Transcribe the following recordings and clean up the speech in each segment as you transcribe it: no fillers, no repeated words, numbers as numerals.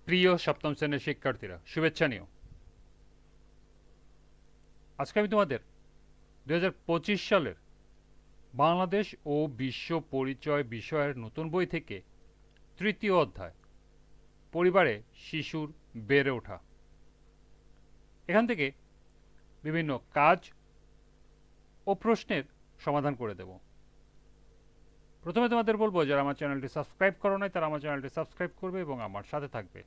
প্রিয় সপ্তম শ্রেণীর শিক্ষার্থীরা, শুভেচ্ছা নিও। আজকে আমি তোমাদের 2025 সালের বাংলাদেশ ও বিশ্ব পরিচয় বিষয়ের নতুন বই থেকে তৃতীয় অধ্যায় পরিবারে শিশুর বেড়ে ওঠা, এখান থেকে বিভিন্ন কাজ ও প্রশ্নের সমাধান করে দেব। প্রথমে তোমাদের বলবো, যারা আমার চ্যানেলটি সাবস্ক্রাইব করো নাই তারা আমার চ্যানেলটি সাবস্ক্রাইব করবে এবং আমার সাথে থাকবে।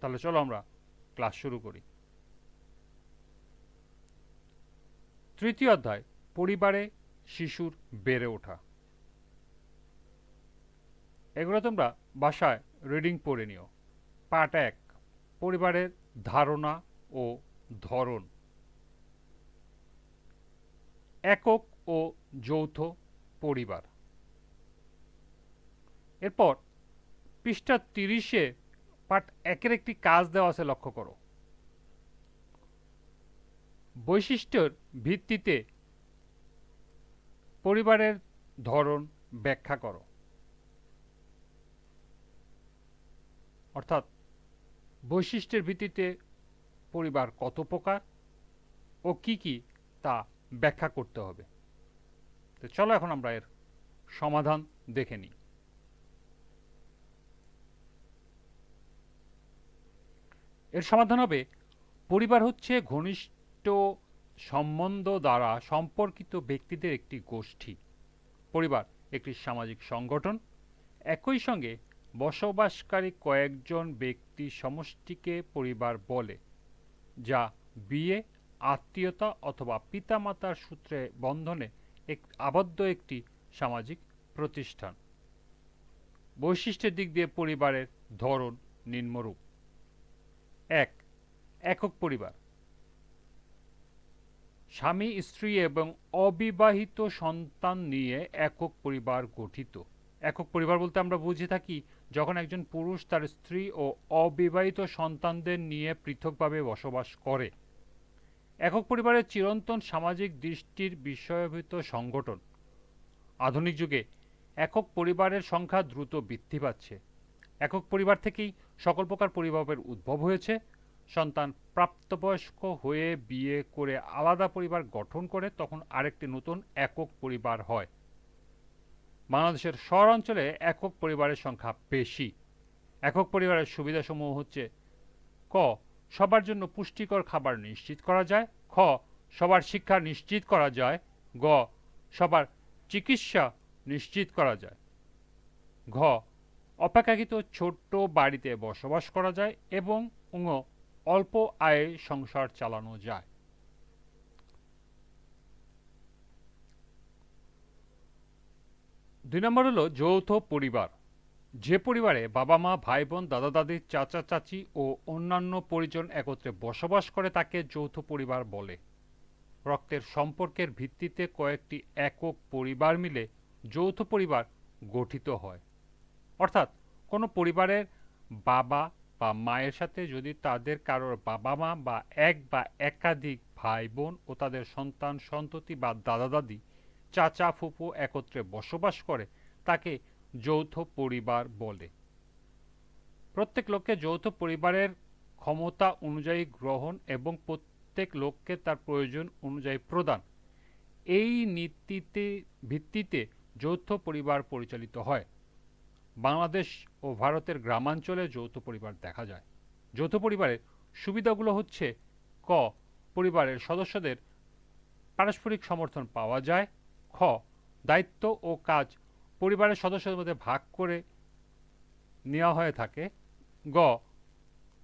তাহলে চলো আমরা ক্লাস শুরু করি। তৃতীয় অধ্যায় পরিবারে শিশুর বেড়ে ওঠা। এগুলো তোমরা বাসায় রিডিং পড়ে নিও। পার্ট 1, পরিবারের ধারণা ও ধরন। একক ও যৌথ পরিবার। এরপর পৃষ্ঠা 30-এ পার্ট 1-এর একটি কাজ দেওয়া আছে, লক্ষ্য করো। বৈশিষ্ট্যের ভিত্তিতে পরিবারের ধরন ব্যাখ্যা করো। অর্থাৎ বৈশিষ্ট্যের ভিত্তিতে পরিবার কত প্রকার ও কি কি তা ব্যাখ্যা করতে হবে। তো চলো এখন আমরা এর সমাধান দেখে নিই। এর সমাধান হবে, পরিবার হচ্ছে ঘনিষ্ঠ সম্বন্ধ দ্বারা সম্পর্কিত ব্যক্তিদের একটি গোষ্ঠী। পরিবার একটি সামাজিক সংগঠন, একই সঙ্গে বসবাসকারী কয়েকজন ব্যক্তি সমষ্টিকে পরিবার বলে, যা বিয়ে, আত্মীয়তা অথবা পিতামাতার সূত্রে বন্ধনে আবদ্ধ একটি সামাজিক প্রতিষ্ঠান। বৈশিষ্ট্যের দিক দিয়ে পরিবারের ধরন নিম্নরূপ। 1. একক পরিবার। স্বামী, স্ত্রী এবং অবিবাহিত সন্তান নিয়ে একক পরিবার গঠিত। একক পরিবার বলতে আমরা বুঝে থাকি যখন একজন পুরুষ তার স্ত্রী ও অবিবাহিত সন্তানদের নিয়ে পৃথকভাবে বসবাস করে। একক পরিবারের চিরন্তন সামাজিক দৃষ্টির বিষয়ভূত সংগঠন। আধুনিক যুগে একক পরিবারের সংখ্যা দ্রুত বৃদ্ধি পাচ্ছে। একক পরিবার থেকেই সকল প্রকার পরিবারের উদ্ভব হয়েছে। সন্তান প্রাপ্তবয়স্ক হয়ে বিয়ে করে আলাদা পরিবার গঠন করে তখন আরেকটি নতুন একক পরিবার হয়। বাংলাদেশের শহরাঞ্চলে একক পরিবারের সংখ্যা বেশি। একক পরিবারের সুবিধাসমূহ হচ্ছে: ক. সবার জন্য পুষ্টিকর খাবার নিশ্চিত করা যায়। খ. সবার শিক্ষা নিশ্চিত করা যায়। গ. সবার চিকিৎসা নিশ্চিত করা যায়। ঘ. অপেক্ষাকৃত ছোট্ট বাড়িতে বসবাস করা যায় এবং অল্প আয়ে সংসার চালানো যায়। 2 নম্বর হলো যৌথ পরিবার। যে পরিবারে বাবা মা, ভাই বোন, দাদা দাদি, চাচা চাচি ও অন্যান্য পরিজন একত্রে বসবাস করে তাকে যৌথ পরিবার বলে। রক্তের সম্পর্কের ভিত্তিতে কয়েকটি একক পরিবার মিলে যৌথ পরিবার গঠিত হয়। অর্থাৎ কোনো পরিবারের বাবা বা মায়ের সাথে যদি তাদের কারোর বাবা মা বা এক বা একাধিক ভাই বোন ও তাদের সন্তান সন্ততি বা দাদা দাদি, চাচা ফুফু একত্রে বসবাস করে তাকে যৌথ পরিবার বলে। প্রত্যেক লোককে যৌথ পরিবারের ক্ষমতা অনুযায়ী গ্রহণ এবং প্রত্যেক লোককে তার প্রয়োজন অনুযায়ী প্রদান, এই নীতিতে ভিত্তিতে যৌথ পরিবার পরিচালিত হয়। বাংলাদেশ ও ভারতের গ্রামাঞ্চলে যৌথ পরিবার দেখা যায়। যৌথ পরিবারের সুবিধাগুলো হচ্ছে: ক. পরিবারের সদস্যদের পারস্পরিক সমর্থন পাওয়া যায়। খ. দায়িত্ব ও কাজ পরিবারের সদস্যদের মধ্যে ভাগ করে নেওয়া হয়ে থাকে। গ.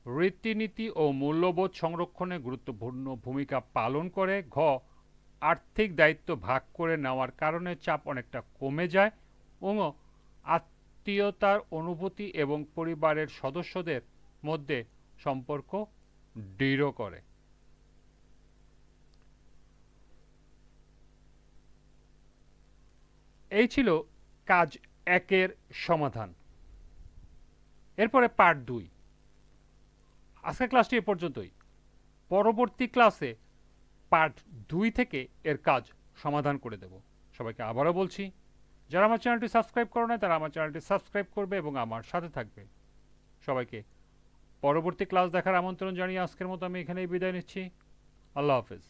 রীতিনীতি ও মূল্যবোধ সংরক্ষণে গুরুত্বপূর্ণ ভূমিকা পালন করে। ঘ. আর্থিক দায়িত্ব ভাগ করে নেওয়ার কারণে চাপ অনেকটা কমে যায়। ও. আত্মীয়তার অনুভূতি এবং পরিবারের সদস্যদের মধ্যে সম্পর্ক দৃঢ় করে। এই ছিল কাজ 1-এর সমাধান। এরপরে পার্ট 2। আজকের ক্লাসটি এ পর্যন্তই। পরবর্তী ক্লাসে পার্ট 2 থেকে এর কাজ সমাধান করে দেব। সবাইকে আবারও বলছি, যারা আমার চ্যানেলটি সাবস্ক্রাইব করো না তারা আমার চ্যানেলটি সাবস্ক্রাইব করবে এবং আমার সাথে থাকবে। সবাইকে পরবর্তী ক্লাস দেখার আমন্ত্রণ জানিয়ে আজকের মতো আমি এখানেই বিদায় নিচ্ছি। আল্লাহ হাফেজ।